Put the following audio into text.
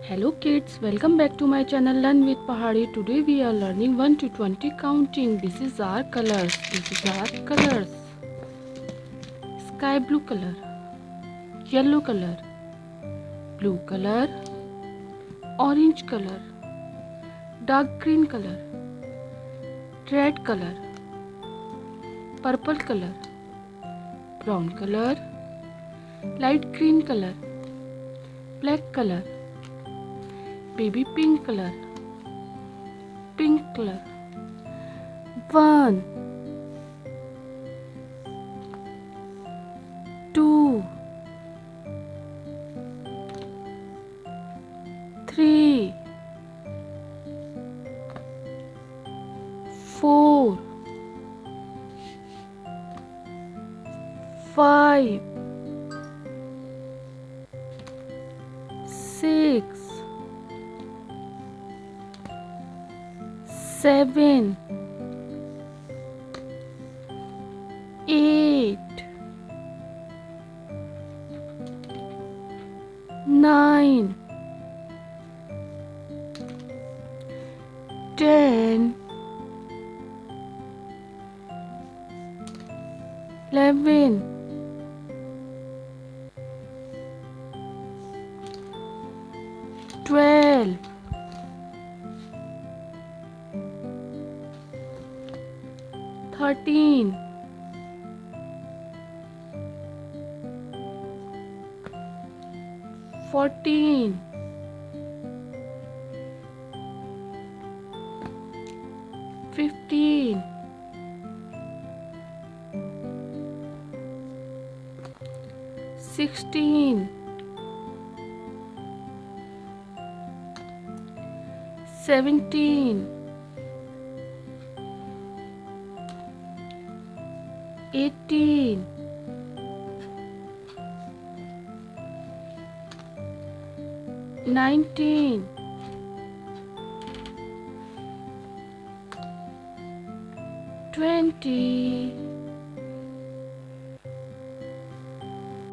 Hello kids, welcome back to my channel Learn with Pahadi. Today we are learning 1 to 20 counting. This is our colors. Sky blue color, yellow color, blue color, orange color, dark green color, red color, purple color, brown color, light green color, black color, baby pink color, 1, 2, 3, 4, 5, 6, 7, 8, 9, 10, 11, 12, 13, 14, 15, 16, 17, 18, 19, 20,